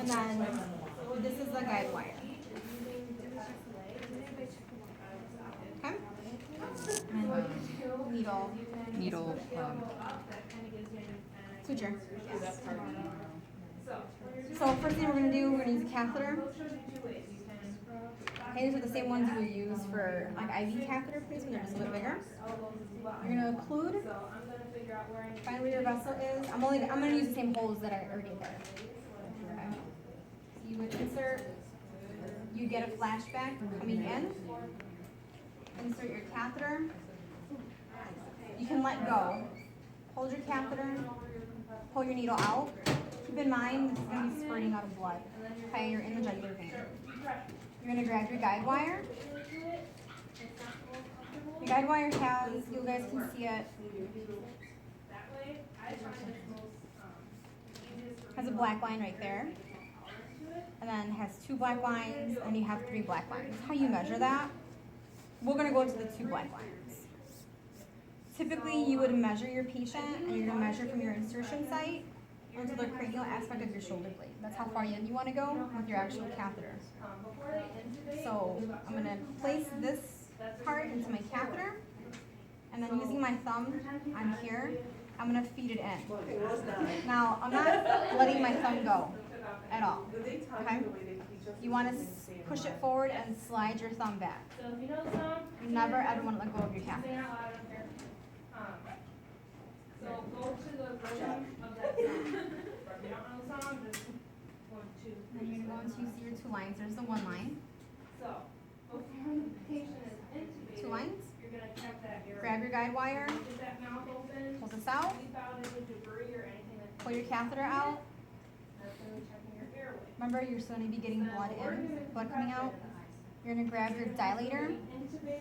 And then this is the guide wire. Okay? And needle. Needle. Suture. So first thing we're going to do, we're going to use a catheter. Okay, these are the same ones you would use for like IV catheter placement, they're just a little bit bigger. You're going to occlude, find where your vessel is. I'm going to use the same holes that are already there. Okay. So you would insert, you get a flashback coming in, insert your catheter. You can let go. Hold your catheter, pull your needle out. Keep in mind, this is going to be spurting out of blood. Okay, you're in the jugular vein. You're going to grab your guide wire. Your guide wire has, you guys can see it, has a black line right there. And then has 2 black lines, and you have 3 black lines. How you measure that? We're going to go to the 2 black lines. Typically, you would measure your patient, and you're going to measure from your insertion site onto the cranial aspect of your shoulder blade. That's how far in you want to go with your actual catheter. So I'm going to place this part into my catheter, and then using my thumb on here, I'm going to feed it in. Now, I'm not letting my thumb go at all. Okay? You want to push it forward and slide your thumb back. You never ever want to let go of your catheter. So go to the bottom of that sound. If you don't know the song, just 1, 2, 3. Then you're going to see your 2 lines. There's the 1 line. So before the patient is intubated, 2 lines. you're going to check that area. Grab your guide wire. Get that mouth open. Pull this out. Leave out any debris or anything that's Pull your catheter out. That's going to be checking your airway. Remember, you're still going to be getting blood in, blood coming out. You're going to grab your dilator.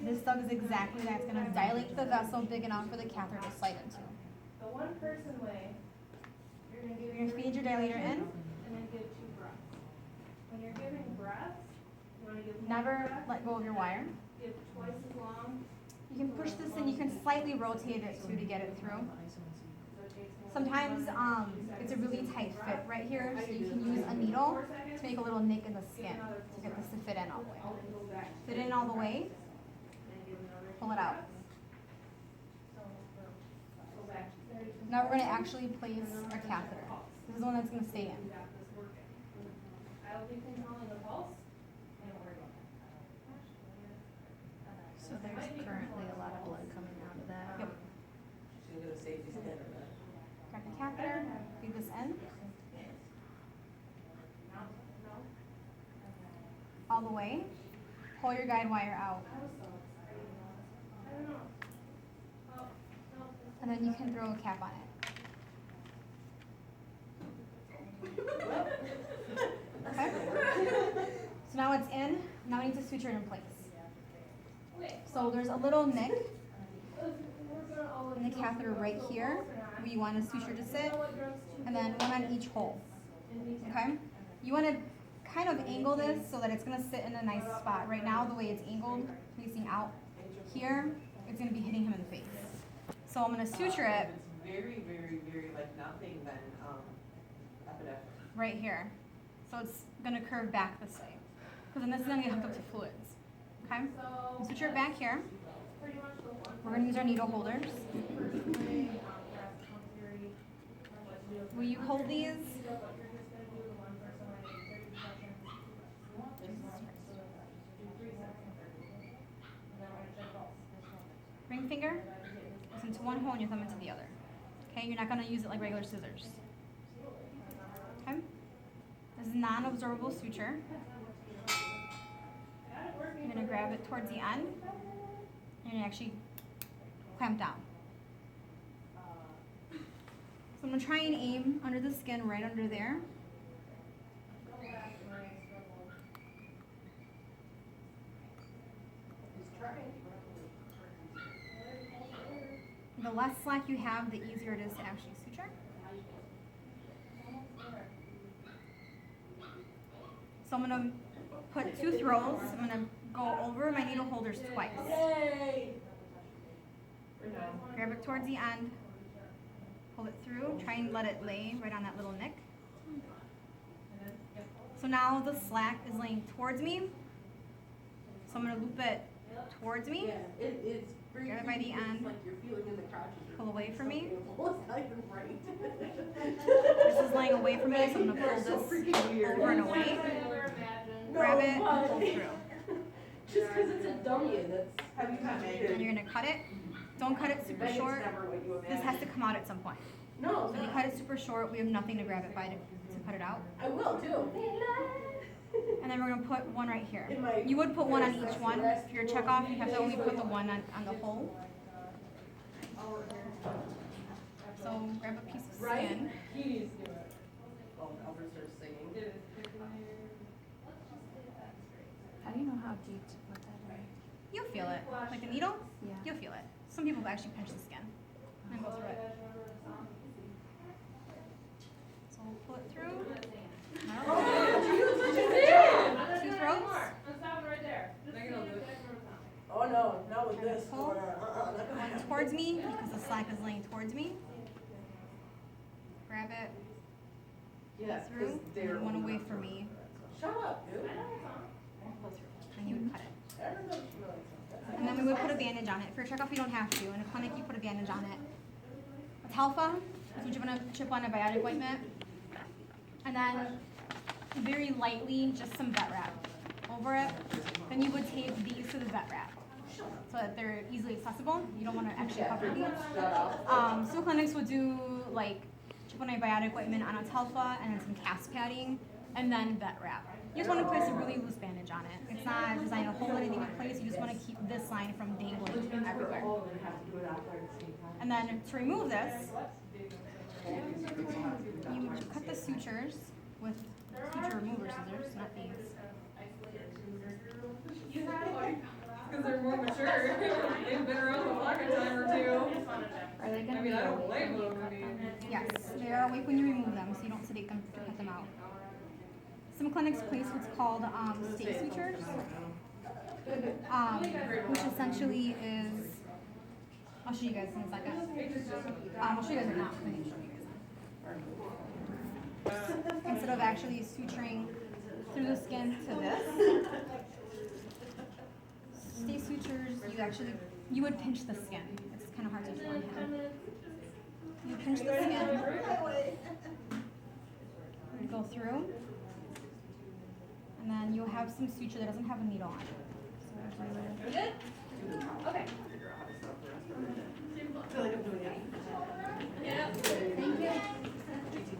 This does exactly that. It's going to dilate the vessel big enough for the catheter to slide into. The 1-person way, you're going to give You're going to feed your dilator in. and then give 2 breaths. When you're giving breaths, you want to give 1 Never breath, let go of your wire. give twice as long. You can push this in. You can slightly rotate it too to get it through. So it takes more. Sometimes it's a really tight fit right here, so you can use a needle to make a little nick in the skin to get this to fit in all the way. Then go back. Fit in all the way. And give another Pull it out. Go back. Now we're going to actually place our catheter. This is the one that's going to stay in. We got this working. I'll be controlling the pulse. And we're going. So there's currently a lot of blood coming out of that. Yep. She's gonna safety stand or not? Grab the catheter, feed this in. All the way. Pull your guide wire out. I don't know. Oh, no. And then you can throw a cap on it. Okay? So now it's in. Now we need to suture it in place. So there's a little nick in the catheter right here where you want the suture to sit, and then 1 on each hole. Okay? You want to kind of angle this so that it's going to sit in a nice spot. Right now, the way it's angled, facing out here, it's going to be hitting him in the face. So I'm going to suture it It's very, very, very like nothing than epinephrine. right here. So it's going to curve back this way. Because then this is going to get hooked up to fluids. Okay? We'll suture it back here. We're going to use our needle holders. Will you hold these? Ring finger goes into one hole and your thumb into the other. Okay, you're not going to use it like regular scissors. Okay? This is non-absorbable suture. You're going to grab it towards the end and you actually clamp down. So I'm going to try and aim under the skin, right under there. The less slack you have, the easier it is to actually suture. So I'm going to put 2 throws. I'm going to go over my needle holders twice. Grab it towards the end, pull it through, try and let it lay right on that little nick. now the slack is laying towards me. So I'm gonna loop it towards me, Yeah, it's very. Grab it by the creepy 'cause end. It's like you're feeling in the crotches. or pull away from me. something. It's not even right. This is laying away from me, so I'm gonna pull So this freaking weird. over and away. No, Grab it, why? pull through. Just because it's a dummy and that's. Have you cut Megan? And you're gonna cut it. Don't cut it super Megan's short. never what you This has imagine. to come out at some point. No, So if you cut it super short, we have nothing to grab it by to cut it out. I will too. And then we're gonna put one right here. In my- You would put one on each one. For your check off, you have to only put the one on the hole. So grab a piece of Right? skin. He needs to do it. Oh, Albert starts singing. How do you know how deep to put that in? You'll feel it. Like a needle, Yeah. you'll feel it. Some people actually pinch the skin and go through it. So we'll pull it through. Two throats. I'm stopping right there. Just They're gonna see if lose. I can remember something. Oh no, not with this. Pull. Not One towards me because the slack is laying towards me. Grab it Yeah, through, and one away from me, Shut up, dude. pull through, and you would cut it. Everybody should know something. And then we would put a bandage on it. For a checkoff, you don't have to. In a clinic, you put a bandage on it. A Talfa, which is a chip antibiotic ointment. And then very lightly, just some vet wrap over it. Then you would tape these to the vet wrap so that they're easily accessible. You don't want to actually cover these. Shut up. Some clinics would do like chip antibiotic ointment on a Talfa and then some cast padding and then vet wrap. You just want to place a really loose bandage on it. It's not designed to hold anything in place. You just want to keep this line from dangling everywhere. And then to remove this, you cut the sutures with suture remover scissors, not these. Because they're more mature. They've been around a longer time or two. Are they gonna I be mean, I don't awake blame when you them. I cut mean, them? Yes, they are awake when you remove them, so you don't sedate them to cut them out. Some clinics place what's called stake sutures, which essentially is, I'll show you guys in a second. I'll show you guys right now. I need to show you guys. Instead of actually suturing through the skin to this, stake sutures, you would pinch the skin. It's kind of hard to do on hand. You pinch the skin, you go through, and then you'll have some suture that doesn't have a needle on it. You good? Okay. I feel like I'm doing it. Yeah. Thank you.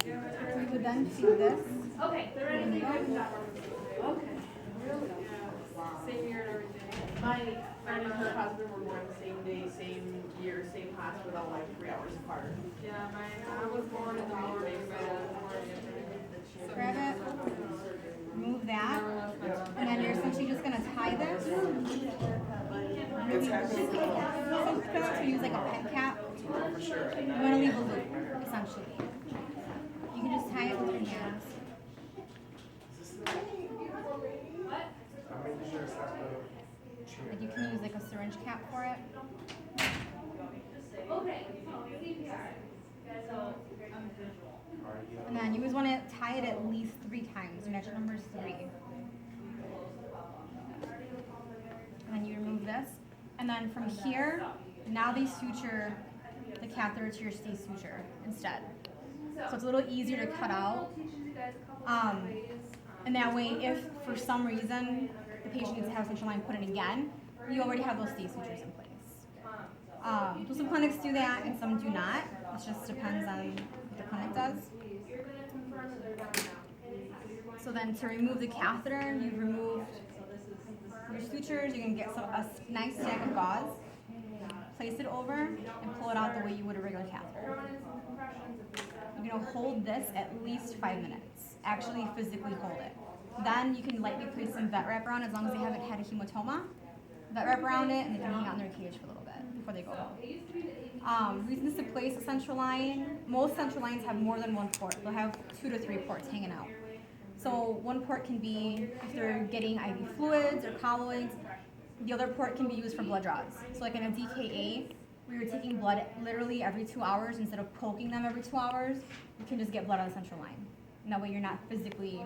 So you would then do this. Okay, they're ready to leave. Good job. Okay. Really? same year and everything. My friend and her husband were born the same day, same year, same hospital, like 3 hours apart. Yeah, I was born in the morning, my dad was born in the afternoon. Grab it, remove that, and then you're essentially just gonna tie this. Really to use like a pet cap. You wanna leave a loop, essentially. You can just tie it with your hands. Like you can use like a syringe cap for it. Okay. CPR. So, I'm visual. And then you always want to tie it at least 3 times. Your natural number is 3. And then you remove this. And then from here, now they suture the catheter to your stay suture instead. So it's a little easier to cut out. And that way, if for some reason the patient needs to have a central line put in again, you already have those stay sutures in place. So some clinics do that and some do not. It just depends on what the clinic does. You're gonna confirm that they're done now. So then to remove the catheter, you've removed your sutures. You can get a nice stack of gauze, place it over, and pull it out the way you would a regular catheter. Throwing in some compressions if you You're gonna hold this at least 5 minutes. Actually physically hold it. Then you can lightly place some vet wrap around as long as they haven't had a hematoma. Vet wrap around it and they can hang out in their cage for a little bit before they go home. Reasons to place a central line. Most central lines have more than 1 port. They'll have 2 to 3 ports hanging out. So one port can be if they're getting IV fluids or colloids. The other port can be used for blood draws. So like in a DKA, where you're taking blood literally every 2 hours instead of poking them every 2 hours, you can just get blood on the central line. And that way you're not physically